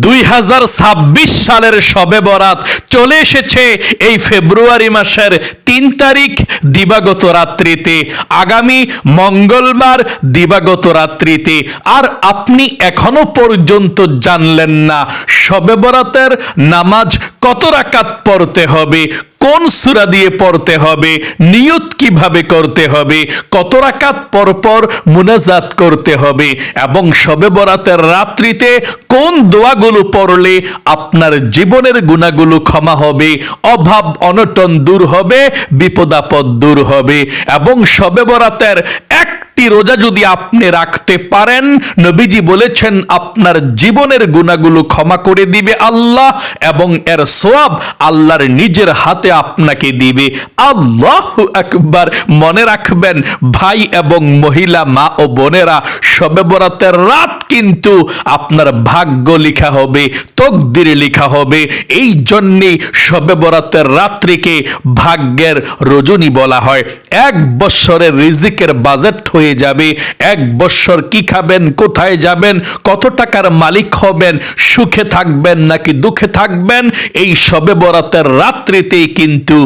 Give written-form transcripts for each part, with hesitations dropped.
2026 সালের শবে বরাত চলে এসেছে এই ফেব্রুয়ারি মাসের 3 তারিখ দিবাগত রাত্রিতে, আগামী মঙ্গলবার দিবাগত রাত্রিতে। আর আপনি এখনো পর্যন্ত জানলেন না শবে বরাতের নামাজ কত রাকাত পড়তে হবে, কোন সূরা দিয়ে পড়তে হবে, নিয়ত কিভাবে করতে হবে, কত রাকাত পরপর মুনাজাত করতে হবে, এবং শবে বরাতের রাত্রিতে কোন দোয়াগুলো পড়লে আপনার জীবনের গুনাহগুলো ক্ষমা হবে, অভাব অনটন দূর হবে, বিপদ আপদ দূর হবে। এবং শবে বরাতের একটি রোজা যদি আপনি রাখতে পারেন, নবীজি বলেছেন আপনার জীবনের গুনাহগুলো ক্ষমা করে দিবে আল্লাহ, এবং এর সওয়াব আল্লাহর নিজের হাতে আপনাকে দিবে। আল্লাহু আকবার। মনে রাখবেন ভাই এবং মহিলা, মা ও বোনেরা, শবে বরাতের রাত কিন্তু আপনার ভাগ্য লেখা হবে, তকদির লেখা হবে। এই জন্যেই শবে বরাতের রাত্রিকে ভাগ্যের রজনী বলা হয়। 1 বছরের রিজিকের বাজেট হয়ে যাবে। 1 বছর কি খাবেন, কোথায় যাবেন, কত টাকার মালিক হবেন, সুখে থাকবেন নাকি দুঃখে থাকবেন, এই শবে বরাতের রাত্রিতেই কিন্তু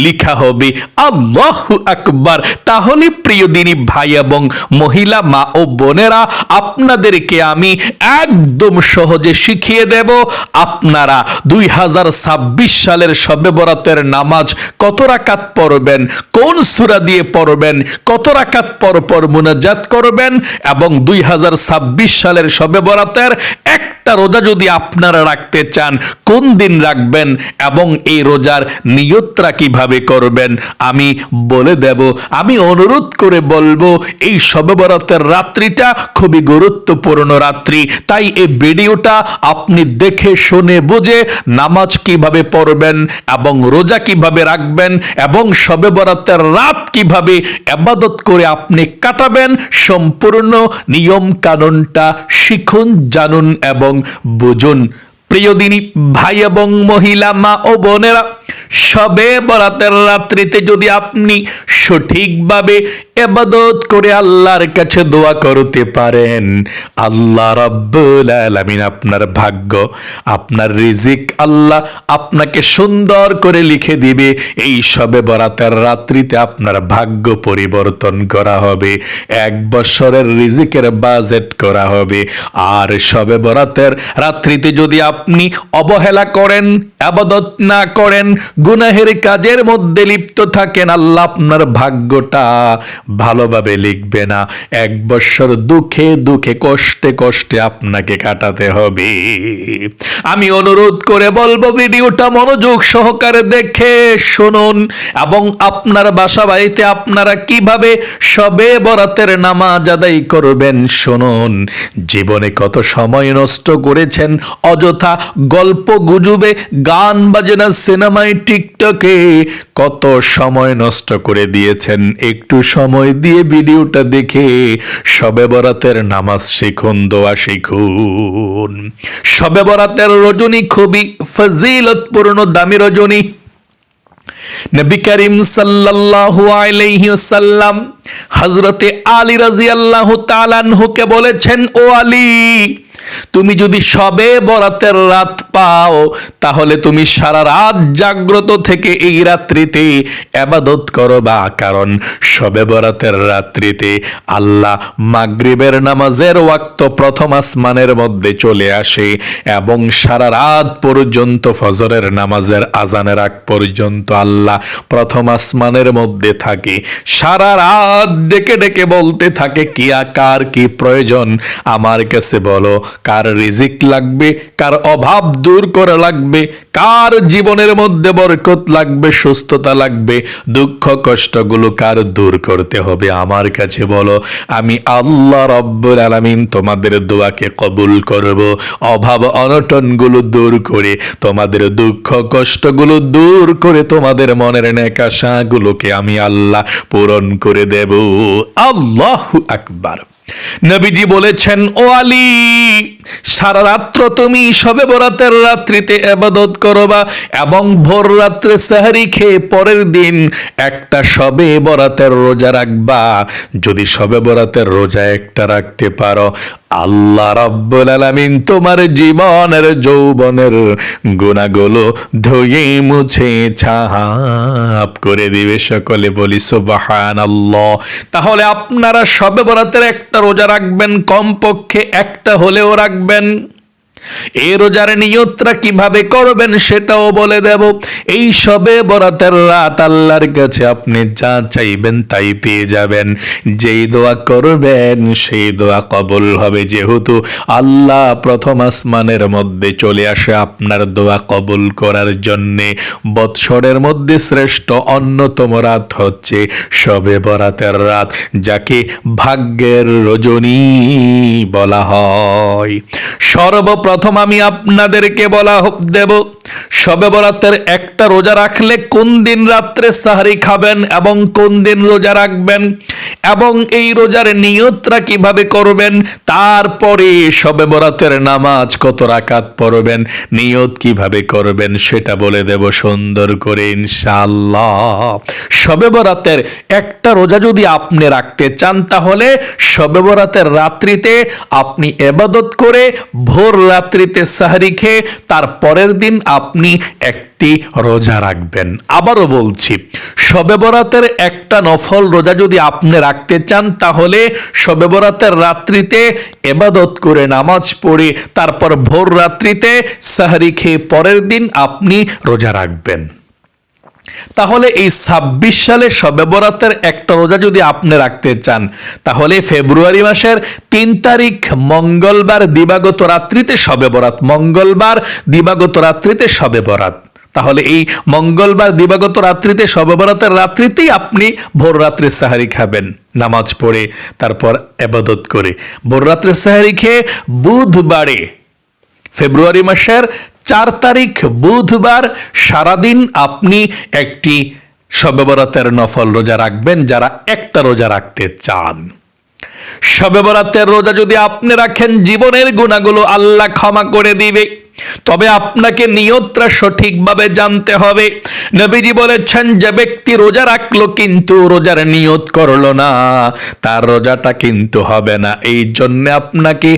লেখা হবে। আল্লাহু আকবার। তাহলে প্রিয় দিনী ভাই এবং মহিলা, মা ও বোনেরা, আপনাদেরকে আমি একদম সহজে শিখিয়ে দেব আপনারা 2026 সালের শবে বরাতের নামাজ কত রাকাত পড়বেন, কোন সূরা দিয়ে পড়বেন, কত রাকাত পর পর মুনাজাত করবেন, এবং 2026 সালের শবে বরাতের একটা রোজা যদি আপনারা রাখতে চান কোন দিন রাখবেন, এবং এই রোজার নিয়তটা কিভাবে করবেন আমি বলে দেব। আমি অনুরোধ করে বলবো, এই শবে বরাতের রাত্রিটা খুবই গুরুত্বপূর্ণ রাত্রি, তাই এই ভিডিওটা আপনি দেখে শুনে বুঝে নামাজ কিভাবে পড়বেন এবং রোজা কিভাবে রাখবেন এবং শবে বরাতের রাত কিভাবে ইবাদত করে আপনি কাটাবেন, সম্পূর্ণ নিয়ম কানুনটা শিখুন, জানুন এবং বুঝুন। প্রিয় দিনী ভাই এবং মহিলা, মা ও বোনেরা, শবে বরাতের রাত্রিতে যদি আপনি সঠিকভাবে ইবাদত করে আল্লাহর কাছে দোয়া করতে পারেন, আল্লাহ রাব্বুল আলামিন আপনার ভাগ্য, আপনার রিজিক আল্লাহ আপনাকে সুন্দর করে লিখে দিবে। এই শবে বরাতের রাত্রিতে আপনার ভাগ্য পরিবর্তন করা হবে, 1 বছরের রিজিকের বাজেট করা হবে। আর শবে বরাতের রাত্রিতে যদি আপনি অবহেলা করেন, ইবাদত না করেন, গুনাহের কাজের মধ্যে লিপ্ত থাকেন, আল্লাহ আপনার ভাগ্যটা ভালোভাবে লিখবে না। 1 বছর দুঃখে দুঃখে, কষ্টে কষ্টে আপনাকে কাটাতে হবে। আমি অনুরোধ করে বলবো, ভিডিওটা মনোযোগ সহকারে দেখে শুনুন, এবং আপনার বাসা বাড়িতে আপনারা কিভাবে শবে বরাতের নামাজ আদায় করবেন শুনুন। জীবনে কত সময় নষ্ট করেছেন অযথা গল্প গুজবে, গান বাজনা, সিনেমায়, টিকটকে কত সময় নষ্ট করে দিয়েছেন। একটু সময় দিয়ে ভিডিওটা দেখে শবে বরাতের নামাজ শিখুন, দোয়া শিখুন। শবে বরাতের রজনী খুবই ফজিলতপূর্ণ দামি রজনী। নবী করিম সাল্লাল্লাহু আলাইহি ওয়াসাল্লাম হযরতে আলী রাদিয়াল্লাহু তাআলা আনহুকে বলেছেন, ও আলী, তুমি যদি শবে বরাতের রাত পাও তাহলে তুমি সারা রাত জাগ্রত থেকে এই রাত্রিতে ইবাদত করবা, কারণ শবে বরাতের রাত্রিতে আল্লাহ মাগরিবের নামাজের ওয়াক্ত প্রথম আসমানের মধ্যে চলে আসে এবং সারা রাত পর্যন্ত ফজরের নামাজের আজানের আগ পর্যন্ত আল্লাহ প্রথম আসমানের মধ্যে থাকে। সারা রাত ডেকে ডেকে বলতে থাকে, কি আকার, কি প্রয়োজন আমার কাছে বলো, কার রিজিক লাগবে, কার অভাব দূর করা লাগবে, কার জীবনের মধ্যে বরকত লাগবে, সুস্থতা লাগবে, দুঃখ কষ্টগুলো কার দূর করতে হবে আমার কাছে বলো। আমি আল্লাহ রাব্বুল আলামিন তোমাদের দোয়াকে কবুল করব, অভাব অনটনগুলো দূর করে, তোমাদের দুঃখ কষ্টগুলো দূর করে, তোমাদের মনের নেক আশাগুলোকে আমি আল্লাহ পূরণ করে দেব। আল্লাহু আকবার। নবীজি বলেছেন, ও আলী, সারা রাত্র তুমি শবে বরাতের রাত্রিতে ইবাদত করবা এবং ভোর রাত্রে সেহরি খেয়ে পরের দিন একটা শবে বরাতের রোজা রাখবা। যদি শবে বরাতের রোজা একটা রাখতে পারো, আল্লাহ রাব্বুল আলামিন তোমার জীবনের যৌবনের গুনাহগুলো ধুয়ে মুছে ছাপ করে দিবে। সকলে বলি সুবহানাল্লাহ। তাহলে আপনারা শবে বরাতের একটা রোজা রাখবেন, কমপক্ষে একটা হলেও রাখবেন। এই রোজার নিয়তটা কিভাবে করবেন সেটাও বলে দেব। এই শবে বরাতের রাত আল্লাহর কাছে আপনি যা চাইবেন তাই পেয়ে যাবেন। যেই দোয়া করবেন সেই দোয়া কবুল হবে। যেহেতু আল্লাহ প্রথম আসমানের মধ্যে চলে আসে আপনার দোয়া কবুল করার জন্যে, বৎসরের মধ্যে শ্রেষ্ঠ অন্যতম রাত হচ্ছে শবে বরাতের রাত, যাকে ভাগ্যের রজনী বলা হয়। সর্বপ্রথম আমি আপনাদেরকে বলা দেব, শবে বরাতের একটা রোজা রাখলে কোন দিন রাত্রে সাহরি খাবেন এবং কোন দিন রোজা রাখবেন এবং এই রোজার নিয়তটা কিভাবে করবেন, তারপরে শবে বরাতের নামাজ কত রাকাত পড়বেন, নিয়ত কিভাবে করবেন সেটা বলে দেব সুন্দর করে ইনশাআল্লাহ। শবে বরাতের একটা রোজা যদি আপনি রাখতে চান, তাহলে শবে বরাতের রাত্রিতে আপনি ইবাদত করে ভোর রাত্রিতে সাহরি খেয়ে তার পরের দিন আপনি একটি রোজা রাখবেন। আবারও বলছি, শবে বরাতের একটা নফল রোজা যদি আপনি রাখতে চান, তাহলে শবে বরাতের রাত্রিতে ইবাদত করে নামাজ পড়ে তারপর ভোর রাত্রিতে সাহরি খেয়ে পরের দিন আপনি রোজা রাখবেন। তাহলে এই 26 সালে শবে বরাতের একটা রোজা যদি আপনি রাখতে চান, তাহলে ফেব্রুয়ারি মাসের 3 তারিখ মঙ্গলবার দিবাগত রাত্রিতে শবে বরাত, মঙ্গলবার দিবাগত রাত্রিতে শবে বরাত। তাহলে এই মঙ্গলবার দিবাগত রাত্রিতে শবে বরাতের রাত্রিতেই আপনি ভোর রাত্রে সাহারি খাবেন নামাজ পড়ে তারপর ইবাদত করে। ভোর রাত্রে সাহারি খেয়ে বুধবারে ফেব্রুয়ারি মাসের 4 তারিখ বুধবার সারাদিন আপনি একটি শবে বরাতের নফল রোজা রাখবেন, যারা একটা রোজা রাখতে চান। শবে বরাতের রোজা যদি আপনি রাখেন, জীবনের গুনাহগুলো আল্লাহ ক্ষমা করে দিবে। তবে আপনাকে নিয়তটা সঠিকভাবে জানতে হবে। নবীজি বলেছেন, যে ব্যক্তি রোজা রাখলো কিন্তু রোজার নিয়ত করলো না, তার রোজাটা কিন্তু হবে না। এই জন্য আপনাকে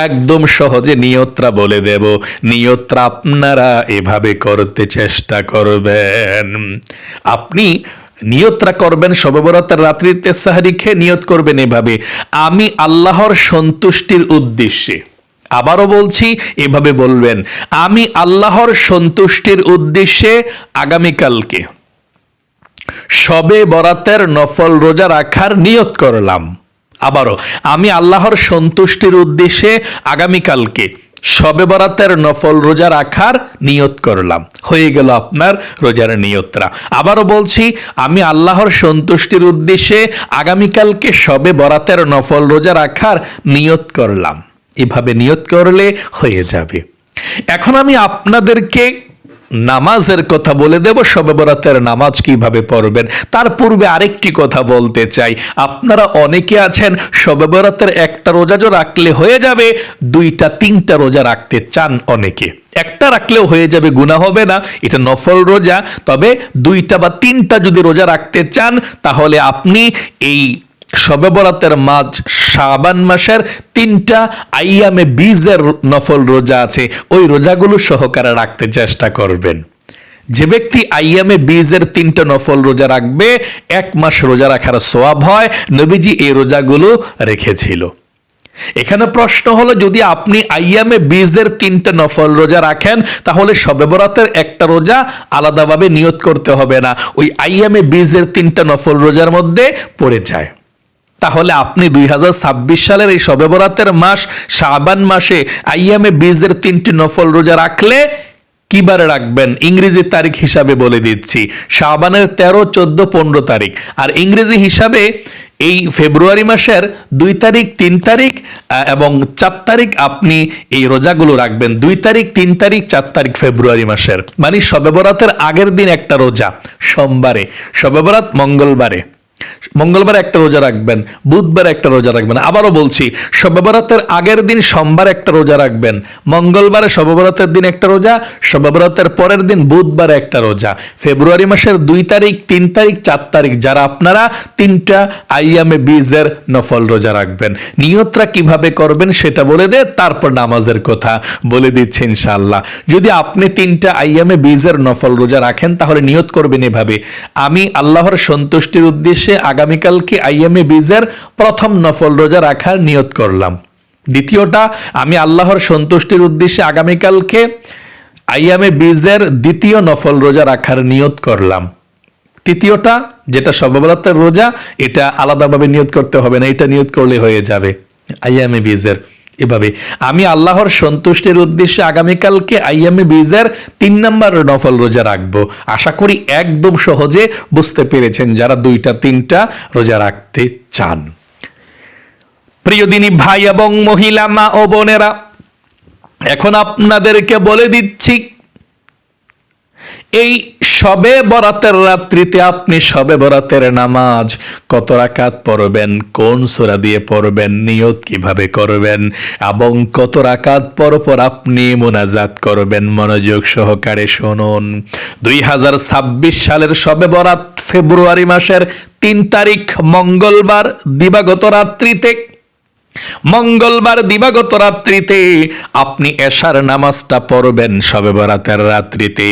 একদম সহজে নিয়তটা বলে দেব। নিয়তটা আপনারা এভাবে করতে চেষ্টা করবেন। আপনি নিয়তটা করবেন শবে বরাতের রাত্রিতে সাহরি খেয়ে নিয়ত করবেন এভাবে, আমি আল্লাহর সন্তুষ্টির উদ্দেশ্যে। আবারও বলছি, এভাবে বলবেন, আমি আল্লাহর সন্তুষ্টির উদ্দেশ্যে আগামীকালকে শবে বরাতের নফল রোজা রাখার নিয়ত করলাম। আবারও, আমি আল্লাহর সন্তুষ্টির উদ্দেশ্যে আগামীকালকে শবে বরাতের নফল রোজা রাখার নিয়ত করলাম। হয়ে গেল আপনার রোজার নিয়তরা। আবারও বলছি, আমি আল্লাহর সন্তুষ্টির উদ্দেশ্যে আগামীকালকে শবে বরাতের নফল রোজা রাখার নিয়ত করলাম। এভাবে নিয়ত করলে হয়ে যাবে। এখন আমি আপনাদেরকে নামাজের কথা বলে দেব, শবে বরাতের নামাজ কিভাবে পড়বেন। তার পূর্বে আরেকটি কথা বলতে চাই, আপনারা অনেকে আছেন শবে বরাতের একটা রোজা রাখলে হয়ে যাবে, 2-3টা রোজা রাখতে চান অনেকে। একটা রাখলেও হয়ে যাবে, গুনাহ হবে না, এটা নফল রোজা। তবে 2টা বা 3টা যদি রোজা রাখতে চান, তাহলে আপনি এই শবে বরাতের মাঝ শাবান মাসের 3টা আইয়ামে বীজের নফল রোজা আছে, ওই রোজাগুলো সহকারে রাখতে চেষ্টা করবেন। যে ব্যক্তি আইয়ামে বীজের 3টা নফল রোজা রাখবে, 1 মাস রোজা রাখার সওয়াব হয়। নবীজি এই রোজাগুলো রেখেছিল। এখানে প্রশ্ন হলো, যদি আপনি আইয়ামে বীজের 3টা নফল রোজা রাখেন, তাহলে শবে বরাতের একটা রোজা আলাদাভাবে নিয়ত করতে হবে না, ওই আইয়ামে বীজের 3টা নফল রোজার মধ্যে পড়ে যায়। তাহলে আপনি 2026 সালের এই শবে বরাতের মাস শাবান মাসে আইয়ামে বীজের 3টি নফল রোজা রাখলে কিবারে রাখবেন ইংরেজি তারিখ হিসাবে বলে দিচ্ছি, শাবানের 13, 14, 15 তারিখ। আর ইংরেজি হিসাবে এই ফেব্রুয়ারি মাসের 2 তারিখ, 3 তারিখ এবং 4 তারিখ আপনি এই রোজাগুলো রাখবেন। 2 তারিখ, 3 তারিখ, 4 তারিখ ফেব্রুয়ারি মাসের, মানে শবে বরাতের আগের দিন একটা রোজা সোমবারে, শবে বরাত মঙ্গলবারে। মঙ্গলবার একটা রোজা রাখবেন, বুধবার একটা রোজা রাখবেন। আবারও বলছি, শবে বরাতের আগের দিন সোমবার একটা রোজা রাখবেন, মঙ্গলবারে শবে বরাতের দিন একটা রোজা, শবে বরাতের পরের দিন বুধবারে একটা রোজা। ফেব্রুয়ারি মাসের 2 তারিখ, 3 তারিখ, 4 তারিখ যারা আপনারা 3টা আইয়ামে বীজের নফল রোজা রাখবেন। নিয়তরা কিভাবে করবেন সেটা বলে দে, তারপর নামাজের কথা বলে দিচ্ছি ইনশাআল্লাহ। যদি আপনি 3টা আইয়ামে বীজের নফল রোজা রাখেন তাহলে নিয়ত করবেন এভাবে: আমি আল্লাহর সন্তুষ্টির উদ্দেশ্যে আগামীকালকে আইয়ামে বীজের প্রথম নফল রোজা রাখার নিয়ত করলাম। দ্বিতীয়টা, আমি আল্লাহর সন্তুষ্টির উদ্দেশ্যে আগামীকালকে আইয়ামে বীজের দ্বিতীয় নফল রোজা রাখার নিয়ত করলাম। তৃতীয়টা, যেটা শবে বরাতের রোজা, এটা আলাদাভাবে নিয়ত করতে হবে না, এটা নিয়ত করলে হয়ে যাবে আইয়ামে বীজের। এভাবে আমি আল্লাহর সন্তুষ্টির উদ্দেশ্যে আগামীকালকে আইয়ামে বীজের 3 নম্বর নফল রোজা রাখবো। আশা করি একদম সহজে বুঝতে পেরেছেন যারা 2টা 3টা রোজা রাখতে চান। প্রিয় দিনী ভাই এবং মহিলা, মা ও বোনেরা, এখন আপনাদেরকে বলে দিচ্ছি, এই শবে বরাতের রাত্রিতে আপনি শবে বরাতের নামাজ কত রাকাত পড়বেন, কোন সূরা দিয়ে পড়বেন, নিয়ত কিভাবে করবেন এবং কত রাকাত পর পর আপনি মুনাজাত করবেন, মনোযোগ সহকারে শুনুন। 2026 সালের শবে বরাত ফেব্রুয়ারি মাসের 3 তারিখ মঙ্গলবার দিবাগত রাত্রিতে, মঙ্গলবার দিবাগত রাত্রিতে আপনি এশার নামাজটা পড়বেন। শবে বরাতের রাত্রিতে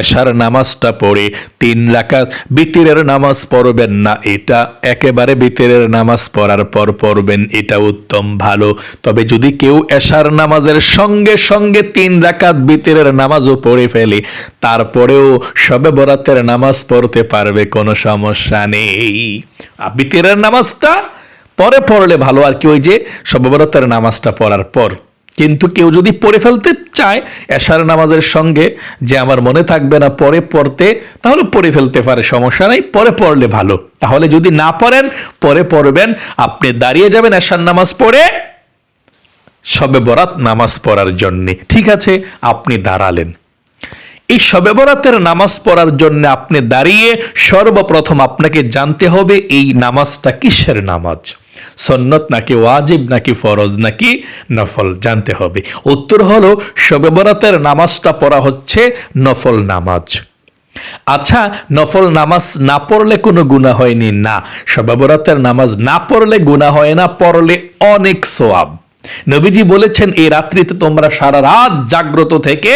এশার নামাজটা পড়ে 3 রাকাত বিতিরের নামাজ পড়বেন না, এটা একেবারে বিতিরের নামাজ পড়ার পর পড়বেন, এটা উত্তম ভালো। তবে যদি কেউ এশার নামাজের সঙ্গে সঙ্গে 3 রাকাত বিতিরের নামাজও পড়ে ফেলে, তারপরেও শবে বরাতের নামাজ পড়তে পারবে, কোনো সমস্যা নেই। বিতিরের নামাজটা পরে পড়লে ভালো আর কি, ওই যে শবে বরাতের নামাজটা পড়ার পর। কিন্তু কেউ যদি পড়ে ফেলতে চায় এশার নামাজের সঙ্গে, যে আমার মনে থাকবে না পরে পড়তে, তাহলে পড়ে ফেলতে পারে, সমস্যা নাই, পরে পড়লে ভালো। তাহলে যদি না পড়েন পরে পড়বেন, আপনি দাঁড়িয়ে যাবেন এশার নামাজ পড়ে শবে বরাত নামাজ পড়ার জন্য। ঠিক আছে, আপনি দাঁড়ালেন। এই শবে বরাতের নামাজ পড়ার জন্য আপনি দাঁড়িয়ে সর্বপ্রথম আপনাকে জানতে হবে এই নামাজটা কিসের নামাজ, সুন্নত নাকি ওয়াজিব নাকি ফরজ নাকি নফল, জানতে হবে। উত্তর হলো শবে বরাতের নামাজটা পড়া হচ্ছে নফল নামাজ। আচ্ছা, নফল নামাজ না পড়লে কোনো গুনাহ হয়নি? না, শবে বরাতের নামাজ না পড়লে গুনাহ হয় না, পড়লে অনেক সওয়াব। নবীজি বলেছেন, এই রাত্রিতে তোমরা সারা রাত জাগ্রত থেকে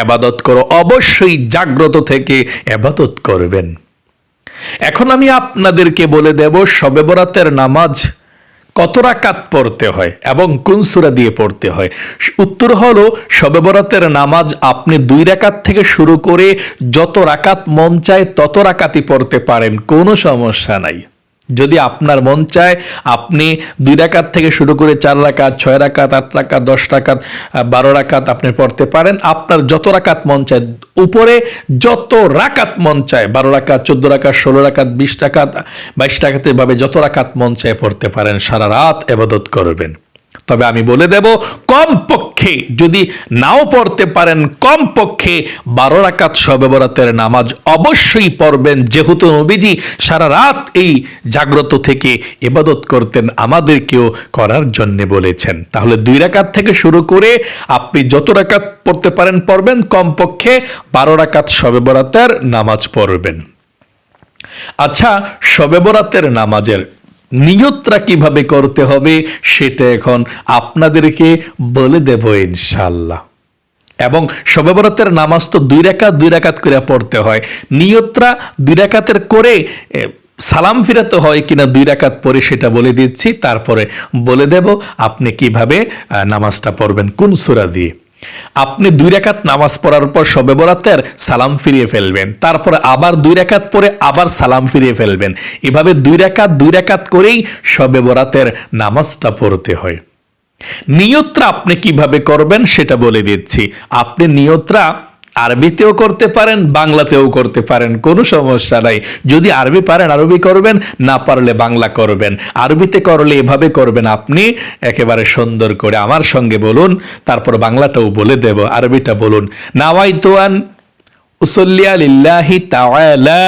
ইবাদত করো, অবশ্যই জাগ্রত থেকে ইবাদত করবেন। এখন আমি আপনাদেরকে বলে দেব শবে বরাতের নামাজ কত রাকাত পড়তে হয় এবং কোন সূরা দিয়ে পড়তে হয়। উত্তর হলো শবে বরাতের নামাজ আপনি 2 রাকাত থেকে শুরু করে যত রাকাত মন চায় তত রাকাতই পড়তে পারেন, কোনো সমস্যা নাই। যদি আপনার মন চায় আপনি 2 রাকাত থেকে শুরু করে 4 রাকাত, 6 রাকাত, 8 রাকাত, 10 রাকাত, 12 রাকাত আপনি পড়তে পারেন। আপনার যত রাকাত মন চায়, উপরে যত রাকাত মন চায়, 12 রাকাত, 14 রাকাত, 16 রাকাত, 20 রাকাত, 22 রাকাত, এভাবে যত রাকাত মন চায় পড়তে পারেন, সারা রাত ইবাদত করবেন। তবে আমি বলে দেব, কমপক্ষে যদি নাও পড়তে পারেন, কমপক্ষে 12 রাকাত শবে বরাতের নামাজ অবশ্যই পড়বেন, যেহেতু নবীজি সারা রাত এই জাগ্রত থেকে ইবাদত করতেন, আমাদেরকেও করার জন্য বলেছেন। তাহলে 2 রাকাত থেকে শুরু করে আপনি যত রাকাত পড়তে পারেন পড়বেন, কমপক্ষে 12 রাকাত শবে বরাতের নামাজ পড়বেন। আচ্ছা, শবে বরাতের নামাজের নিয়তটা কিভাবে করতে হবে সেটা এখন আপনাদেরকে বলে দেব ইনশাআল্লাহ। এবং শবে বরাতের নামাজ তো 2 রাকাত করে পড়তে হয়। নিয়তটা 2 রাকাতের করে সালাম ফিরাতে হয় কিনা 2 রাকাত পরে সেটা বলে দিচ্ছি, তারপরে বলে দেব আপনি কিভাবে নামাজটা পড়বেন, কোন সূরা দিয়ে। আপনি 2 রাকাত নামাজ পড়ার পর শবে বরাতের সালাম ফিরিয়ে ফেলবেন, তারপরে আবার 2 রাকাত পরে আবার সালাম ফিরিয়ে ফেলবেন। এভাবে 2 রাকাত করেই শবে বরাতের নামাজটা পড়তে হয়। নিয়তটা আপনি কিভাবে করবেন সেটা বলে দিচ্ছি। আপনি নিয়তটা আরবিতেও করতে পারেন, বাংলাতেও করতে পারেন, কোনো সমস্যা নাই। যদি আরবি পারেন আরবি করবেন, না পারলে বাংলা করবেন। আরবিতে করলে এভাবে করবেন, আপনি একেবারে সুন্দর করে আমার সঙ্গে বলুন, তারপর বাংলাটাও বলে দেব। আরবিটা বলুন, নাওয়াইতু আন উসাল্লিয়া লিল্লাহি তাআলা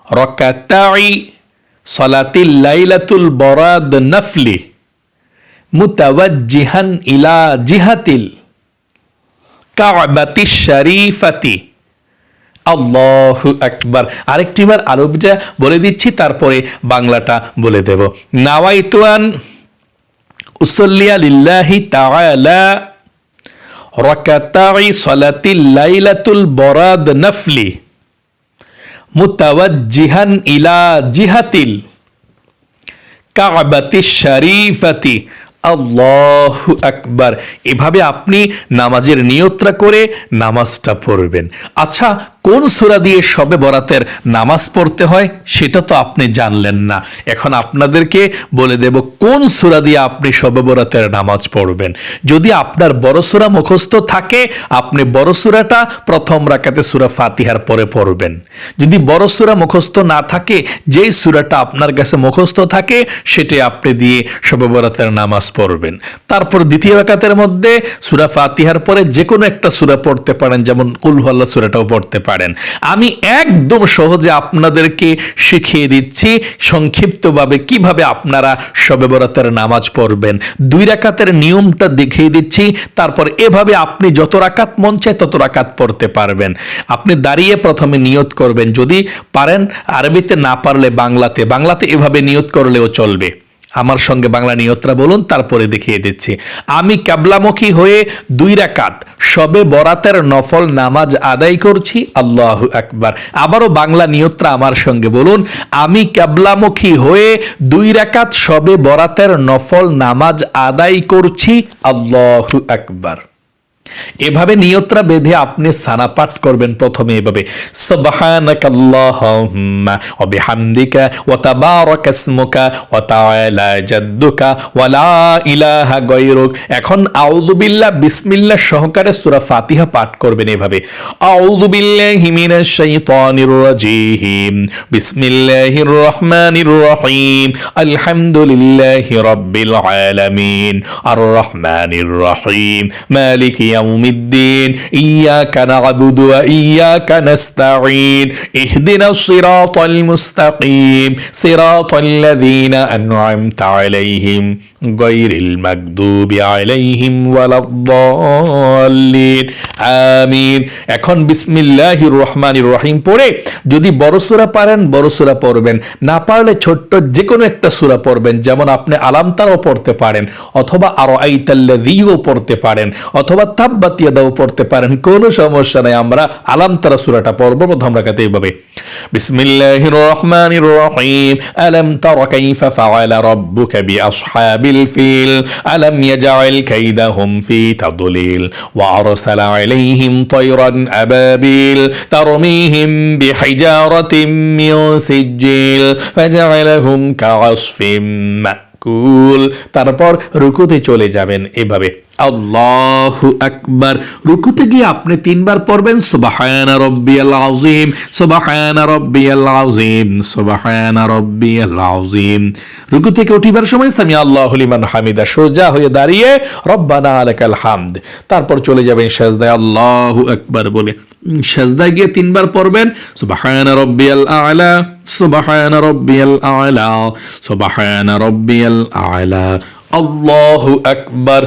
রাকাতাই সলাতিল লাইলাতুল বরাদ নফলি মুতাওয়াজ্জিহান ইলা জিহাতিল কাবাতিশ শরীফাতি। আল্লাহু আকবার। আরেকটিবার আরবিটা বলে দিচ্ছি, তারপরে বাংলাটা বলে দেব। নাওয়াইতু আন উসাল্লিয়া লিল্লাহি তাআলা রাকাতাই সালাতিল লাইলাতুল বরাদ নফলি মুতাওয়াজ্জিহান ইলা জিহাতিল কাবাতিশ শরীফাতি। আল্লাহু আকবার। এভাবে আপনি নামাজের নিয়তটা করে নামাজটা পড়বেন। আচ্ছা, কোন সূরা দিয়ে শবে বরাতের নামাজ পড়তে হয় সেটা তো আপনি জানলেন না। এখন আপনাদেরকে বলে দেব কোন সূরা দিয়ে আপনি শবে বরাতের নামাজ পড়বেন। যদি আপনার বড় সূরা মুখস্থ থাকে, আপনি বড় সূরাটা প্রথম রাকাতে সূরা ফাতিহার পরে পড়বেন। যদি বড় সূরা মুখস্থ না থাকে, যেই সূরাটা আপনার কাছে মুখস্থ থাকে সেটাই আপনি দিয়ে শবে বরাতের নামাজ পড়বেন। তারপর দ্বিতীয় রাকাতের মধ্যে সূরা ফাতিহার পরে যে কোনো একটা সূরা পড়তে পারেন, যেমন কুল হুয়াল্লাহ সূরাটাও পড়তে পারেন। আমি একদম সহজে আপনাদেরকে শিখিয়ে দিচ্ছি সংক্ষিপ্তভাবে কিভাবে আপনারা শবে বরাতের নামাজ পড়বেন। 2 রাকাতের নিয়মটা দেখিয়ে দিচ্ছি, তারপর এভাবে আপনি যত রাকাত মন চায় তত রাকাত পড়তে পারবেন। আপনি দাঁড়িয়ে প্রথমে নিয়ত করবেন, যদি পারেন আরবিতে, না পারলে বাংলাতে এভাবে নিয়ত করলেও চলবে। আমার সঙ্গে বাংলা নিয়তটা বলুন, তারপরে দেখিয়ে দিচ্ছি। আমি কিবলামুখী হয়ে 2 রাকাত শবে বরাতের নফল নামাজ আদায় করছি। আল্লাহু আকবার। আবারও বাংলা নিয়তটা আমার সঙ্গে বলুন। আমি কিবলামুখী হয়ে 2 রাকাত শবে বরাতের নফল নামাজ আদায় করছি। আল্লাহু আকবার। এভাবে নিয়তরা বেঁধে আপনি সানা পাঠ করবেন। প্রথমে এভাবে সুবহানাকাল্লাহুম্মা ওয়া বিহামদিকা ওয়া তাবারাকা ইসমুকা ওয়া তাআলা জাদ্দুকা ওয়া লা ইলাহা গায়রুক। এখন আউযু বিল্লাহ বিসমিল্লাহ সহকারে সূরা ফাতিহা পাঠ করবেন এভাবে। আউযু বিল্লাহি মিনাশ শাইতানির রাজীম বিসমিল্লাহির রহমানির রহিম আলহামদুলিল্লাহি রাব্বিল আলামিন আর রহমানির রহিম মালিকি يوم الدين إياك نعبد وإياك نستعين اهدنا الصراط المستقيم صراط الذين أنعمت عليهم غير المغضوب عليهم ولا الضالين آمين। এখন বিসমিল্লাহির রহমানির রহিম পড়ে যদি বড় সূরা পারেন বড় সূরা পড়বেন, না পারলে ছোট্ট যে কোনো একটা সূরা পড়বেন। যেমন আপনি আলাম তারাও পড়তে পারেন, অথবা আরাআইতাল্লাযীও পড়তে পারেন, অথবা তাব্বাত ইয়াদাও পড়তে পারেন, কোনো সমস্যা নাই। আমরা আলাম তারা সূরাটা পড়ব প্রথম রাকাতে এইভাবে। বিসমিল্লাহির রহমানির রহিম আলাম তারা কাইফা ফাআলা রাব্বুকা বিআসহাবিল ফিল আলাম ইয়াজআল কাইদাহুম ফি তাদলিল ওয়া আরসালা আলাইহিম তায়রান আবাবিল তারমিহিম বিহিজারাতিন মিন সিজিল ফাজআলাহুম কাআসফিম মাকুল। তারপর রুকুতে চলে যাবেন এভাবে। আল্লাহু আকবার। রুকুতে গিয়ে আপনি 3 বার পড়বেন সুবহানা রাব্বিয়াল আযীম সুবহানা রাব্বিয়াল আযীম সুবহানা রাব্বিয়াল আযীম। রুকু থেকে উঠিবার সময় সামি আল্লাহু লিমান হামিদা, সোজা হয়ে দাঁড়িয়ে রব্বানা লাকাল হামদ। তারপর চলে যাবেন সিজদায় আল্লাহু আকবার বলে। সিজদায় গিয়ে 3 বার পড়বেন সুবহানা রাব্বিয়াল আ'লা সুবহানা রাব্বিয়াল আ'লা সুবহানা রাব্বিয়াল আ'লা। আল্লাহু আকবার।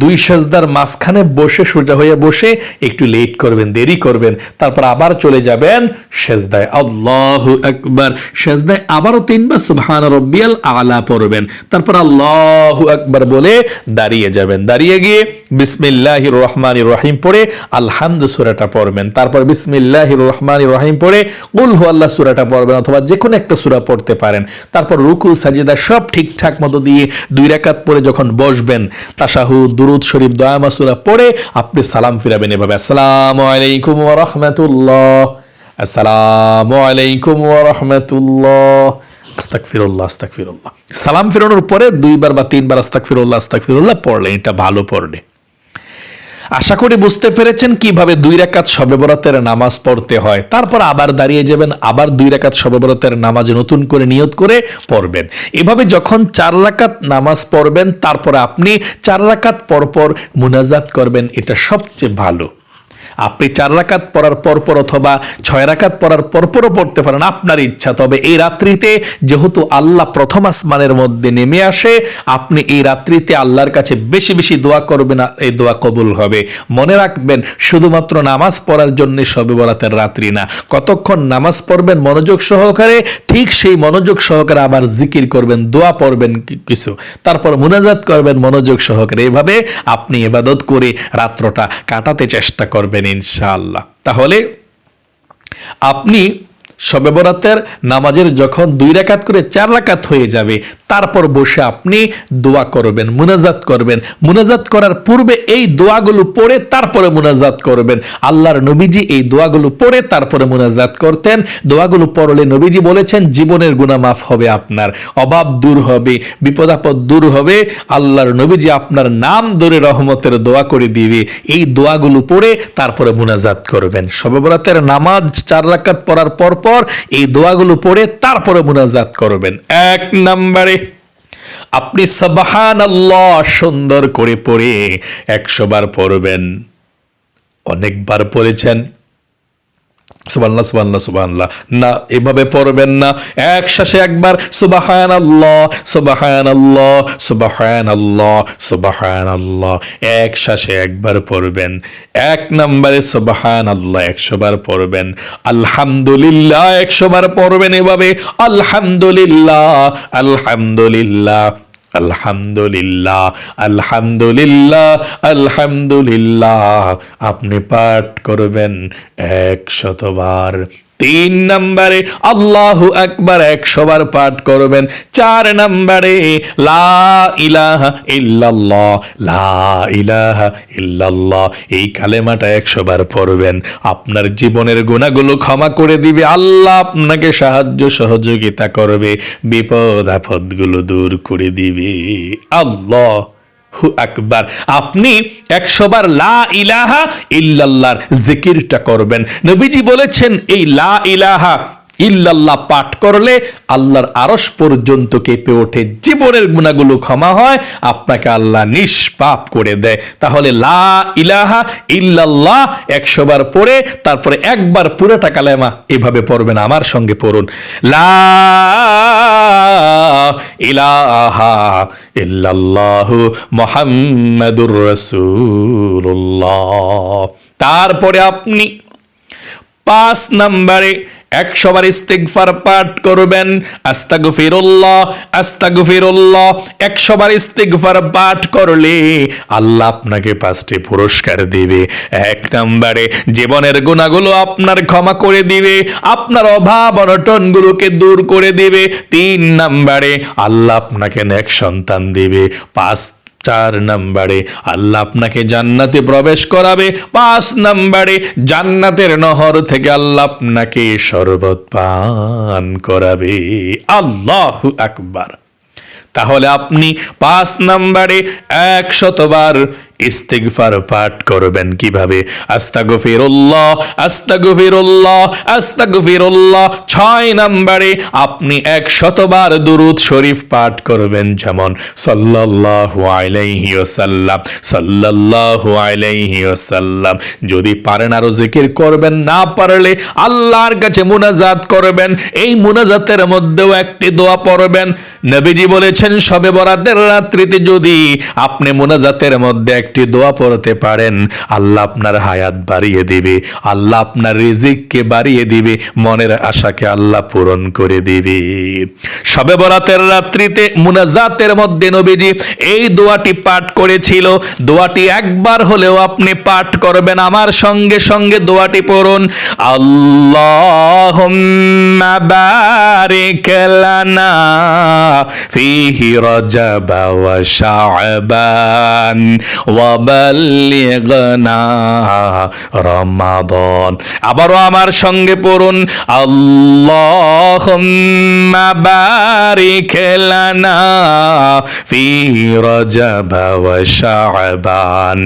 2 সিজদার মাঝখানে বসে সোজা হয়ে বসে একটু লেট করবেন, দেরি করবেন, তারপর আবার চলে যাবেন সিজদায়। আল্লাহু আকবার। সিজদায় আবারও 3 বার সুবহান রাব্বিয়াল আ'লা পড়বেন, তারপর আল্লাহু আকবার বলে দাঁড়িয়ে যাবেন। দাঁড়িয়ে গিয়ে বিসমিল্লাহির রহমানির রহিম পড়ে আলহামদু সূরাটা পড়বেন, তারপর বিসমিল্লাহির রহমানির রহিম পড়ে কুল হুয়াল্লাহ সূরাটা পড়বেন, অথবা যে কোনো একটা সূরা পড়তে পারেন। তারপর রুকু সাজদা সব ঠিকঠাক মতো দিয়ে 2 রাকাত পরে যখন বসবেন, তাশাহুদ দুরুদ শরীফ দোয়া মাসুরা পড়ে আপনি সালাম ফিরাবেন এভাবে। আসসালামু আলাইকুম ওয়া রাহমাতুল্লাহ, আসসালামু আলাইকুম ওয়া রাহমাতুল্লাহ, আস্তাগফিরুল্লাহ আস্তাগফিরুল্লাহ। সালাম ফিরানোর পরে 2 বার বা 3 বার আস্তাগফিরুল্লাহ আস্তাগফিরুল্লাহ পড়লেন, এটা ভালো পড়লে। আশা করি বুঝতে পেরেছেন কিভাবে 2 রাকাত শবে বরাতের নামাজ পড়তে হয়। তারপর আবার দাঁড়িয়ে যাবেন, আবার 2 রাকাত শবে বরাতের নামাজ নতুন করে নিয়ত করে পড়বেন। এভাবে যখন 4 রাকাত নামাজ পড়বেন, তারপর আপনি 4 রাকাত পরপর মুনাজাত করবেন, এটা সবচেয়ে ভালো। আপনি 4 রাকাত পড়ার পরপর অথবা 6 রাকাত পড়ার পরপরও পড়তে পারেন, আপনার ইচ্ছা। তবে এই রাত্রিতে যেহেতু আল্লাহ প্রথম আসমানের মধ্যে নেমে আসে, আপনি এই রাত্রিতে আল্লাহর কাছে বেশি বেশি দোয়া করবেন, এই দোয়া কবুল হবে। মনে রাখবেন, শুধুমাত্র নামাজ পড়ার জন্য শবে বরাতের রাত্রি না, কতক্ষণ নামাজ পড়বেন মনোযোগ সহকারে, ঠিক সেই মনোযোগ সহকারে আবার জিকির করবেন, দোয়া পড়বেন কিছু, তারপর মুনাজাত করবেন মনোযোগ সহকারে। এভাবে আপনি ইবাদত করে রাত্রটা কাটাতে চেষ্টা করবেন ইনশাআল্লাহ। তাহলে আপনি শবে বরাতের নামাজের যখন 2 রাকাত করে 4 রাকাত হয়ে যাবে, তারপর বসে আপনি দোয়া করবেন, মুনাজাত করবেন। মুনাজাত করার পূর্বে এই দোয়াগুলো পড়ে তারপরে মুনাজাত করবেন। আল্লাহর নবীজি এই দোয়াগুলো পড়ে তারপরে মুনাজাত করতেন। দোয়াগুলো পড়লে নবীজি বলেছেন জীবনের গুনাহ মাফ হবে, আপনার অভাব দূর হবে, বিপদ আপদ দূর হবে। আল্লাহর নবীজি আপনার নাম ধরে রহমতের দোয়া করে দিবে। এই দোয়াগুলো পড়ে তারপরে মুনাজাত করবেন। শবে বরাতের নামাজ 4 রাকাত পড়ার পর এই দোয়াগুলো পড়ে তারপরে মুনাজাত করবেন। 1 নম্বরে আপনি সুবহানাল্লাহ সুন্দর করে পড়ে 100 বার পড়বেন। অনেকবার পড়েছেন সুবহানাল্লাহ সুবহানাল্লাহ সুবহানাল্লাহ, না এভাবে পড়বেন না। একসাথে একবার সুবহানাল্লাহ সুবহানাল্লাহ সুবহানাল্লাহ সুবহানাল্লাহ একসাথে একবার পড়বেন। 1 নম্বরে সুবহানাল্লাহ 100 বার পড়বেন। আলহামদুলিল্লাহ 100 বার পড়বেন এভাবে, আলহামদুলিল্লাহ আলহামদুলিল্লাহ আলহামদুলিল্লাহ আলহামদুলিল্লাহ আলহামদুলিল্লাহ আপনি পাঠ করবেন 100 বার। 3 নম্বরে আল্লাহু আকবার 100 বার পাঠ করবেন। 4 নম্বরে লা ইলাহা ইল্লাল্লাহ লা ইলাহা ইল্লাল্লাহ এই কালেমাটা 100 বার পড়বেন। আপনার জীবনের গুনাহগুলো ক্ষমা করে দিবে, আল্লাহ আপনাকে সাহায্য সহযোগিতা করবে, বিপদ আপদগুলো দূর করে দিবে। আল্লাহু আকবার। আপনি 100 বার লা ইলাহা ইল্লাল্লাহর জিকিরটা করবেন। নবীজি বলেছেন এই লা ইলাহা ইল্লাল্লাহ পাঠ করলে আল্লাহর আরশ পর্যন্ত কেঁপে ওঠে, জীবনের গুনাহগুলো ক্ষমা হয়, আপনাকে আল্লাহ নিষ্পাপ করে দেয়। তাহলে লা ইলাহা ইল্লাল্লাহ 100 বার পড়ে তারপরে একবার পুরোটা কালেমা এভাবে পড়বেন। আমার সঙ্গে পড়ুন, লা ইলাহা ইল্লাল্লাহু মুহাম্মাদুর রাসূলুল্লাহ। তারপরে আপনি 5 নম্বরে 100 বার ইস্তিগফার পাঠ করবেন। আস্তাগফিরুল্লাহ আস্তাগফিরুল্লাহ 100 বার ইস্তিগফার পাঠ করলে আল্লাহ আপনাকে 5টি পুরস্কার দিবে। 1 নম্বরে জীবনের গুনাহগুলো আপনার ক্ষমা করে দিবে, আপনার অভাব অনটনগুলোকে দূর করে দিবে। 3 নম্বরে আল্লাহ আপনাকে নেক সন্তান দিবে। 4 নম্বরে আল্লাহ আপনাকে জান্নাতে প্রবেশ করাবে। 5 নম্বরে জান্নাতের নহর থেকে আল্লাহ আপনাকে শরবত পান করাবে। আল্লাহু আকবার। তাহলে আপনি 5 নম্বরে 100 বার ইস্তিগফার পাঠ করবেন। কিভাবে? আস্তাগফিরুল্লাহ আস্তাগফিরুল্লাহ আস্তাগফিরুল্লাহ। 6 নম্বরে আপনি 100 বার দুরূদ শরীফ পাঠ করবেন, যেমন সাল্লাল্লাহু আলাইহি ওয়াসাল্লাম সাল্লাল্লাহু আলাইহি ওয়াসাল্লাম। যদি পারেন আরো জিকির করবেন, না পারলে আল্লাহর কাছে মুনাজাত করবেন। এই মুনাজাতের মধ্যেও একটি দোয়া পড়বেন। নবীজি বলেছেন শবে বরাতের রাত্রিতে যদি আপনি মুনাজাতের মধ্যে একটি দোয়া পড়তে পারেন, আল্লাহ আপনার হায়াত বাড়িয়ে দিবে, আল্লাহ আপনার রিজিককে বাড়িয়ে দিবে, মনের আশাকে আল্লাহ পূরণ করে দিবে। শবে বরাতের রাত্রিতে মুনাজাতের মধ্যে নবীজি এই দোয়াটি পাঠ করেছিল। দোয়াটি একবার হলেও আপনি পাঠ করবেন। আমার সঙ্গে সঙ্গে দোয়াটি পড়ুন, আল্লাহুম্মা বারিক লানা ফিহি রজব ওয়া শাবান ওয়া বাল্লিগনা রমাদান। আবারও আমার সঙ্গে পড়ুন, আল্লাহুম্মা বারিক লানা ফি রজব ওয়া শাবান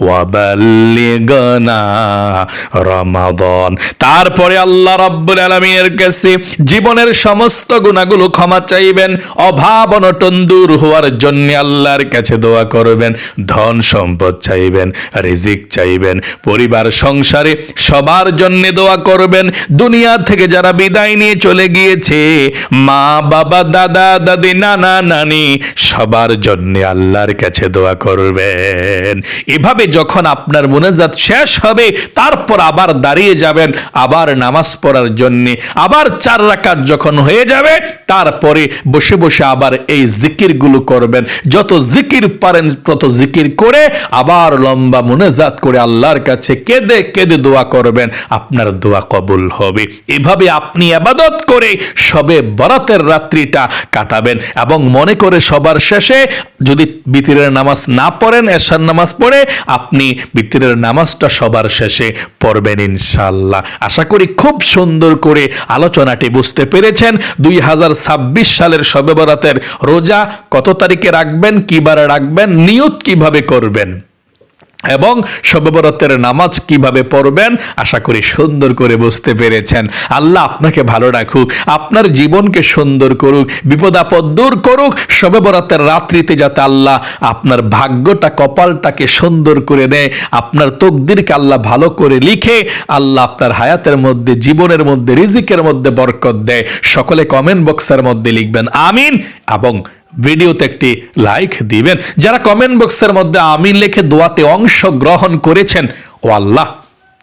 ওয়া বাল্লিগনা রমাদান। তারপরে আল্লাহ রাব্বুল আলামিনের কাছে জীবনের সমস্ত গুনাহগুলো ক্ষমা চাইবেন, অভাব অনটন দূর হওয়ার জন্য আল্লাহর কাছে দোয়া করবেন, ধন সম্পদ চাইবেন, রিজিক চাইবেন, পরিবার সংসারে সবার জন্য দোয়া করবেন। দুনিয়া থেকে যারা বিদায় নিয়ে চলে গিয়েছে, মা বাবা দাদা দাদি নানা নানি, সবার জন্য আল্লাহর কাছে দোয়া করবেন। এভাবে যখন আপনার মুনাজাত শেষ হবে, তারপর আবার দাঁড়িয়ে যাবেন আবার নামাজ পড়ার জন্য। আবার 4 রাকাত যখন হয়ে যাবে, তারপরে বসে বসে আবার এই জিকিরগুলো করবেন। যত জিকির পারেন তত জিকির করে আবার লম্বা মুনাজাত করে আল্লাহর কাছে কেঁদে কেঁদে দোয়া করবেন, আপনার দোয়া কবুল হবে। এভাবে আপনি ইবাদত করে শবে বরাতের রাত্রিটা কাটাবেন। এবং মনে করে সবার শেষে যদি বিতিরের নামাজ না পড়েন, এশার নামাজ পড়ে আপনি বিতিরের নামাজটা সবার শেষে পড়বেন ইনশাআল্লাহ। আশা করি খুব সুন্দর করে আলোচনাটি বুঝতে পেরেছেন। 2026 সালের শবে বরাতের রোজা কত তারিখে রাখবেন, কিবারে রাখবেন, নিয়ত কিভাবে করবেন এবং শবে বরাতের নামাজ কিভাবে পড়বেন, আশা করি সুন্দর করে বুঝতে পেরেছেন। আল্লাহ আপনাকে ভালো রাখুক, আপনার জীবনকে সুন্দর করুক, বিপদ আপদ দূর করুক। শবে বরাতের রাত্রিতে যাতে আল্লাহ আপনার ভাগ্যটা, কপালটাকে সুন্দর করে দেয়, আপনার তকদিরকে আল্লাহ ভালো করে লিখে আল্লাহ আপনার হায়াতের মধ্যে, জীবনের মধ্যে, রিজিকের মধ্যে বরকত দেয়। সকলে কমেন্ট বক্সের মধ্যে লিখবেন আমিন এবং ভিডিওতে একটি লাইক দিবেন। যারা কমেন্ট বক্সের মধ্যে আমিন লিখে দোয়াতে অংশগ্রহণ করেছেন, ও আল্লাহ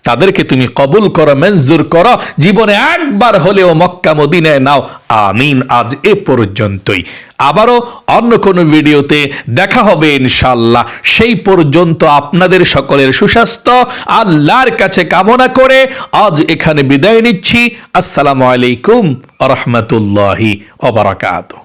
তাদেরকে তুমি কবুল করো, মঞ্জুর করো, জীবনে একবার হলেও মক্কা মদিনায় নাও, আমিন। আজ এ পর্যন্তই, আবারও অন্য কোনো ভিডিওতে দেখা হবে ইনশাআল্লাহ। সেই পর্যন্ত আপনাদের সকলের সুস্বাস্থ্য আল্লাহর কাছে কামনা করে আজ এখানে বিদায় নিচ্ছি। আসসালামু আলাইকুম ওয়া রাহমাতুল্লাহি ওয়া বারাকাতুহু।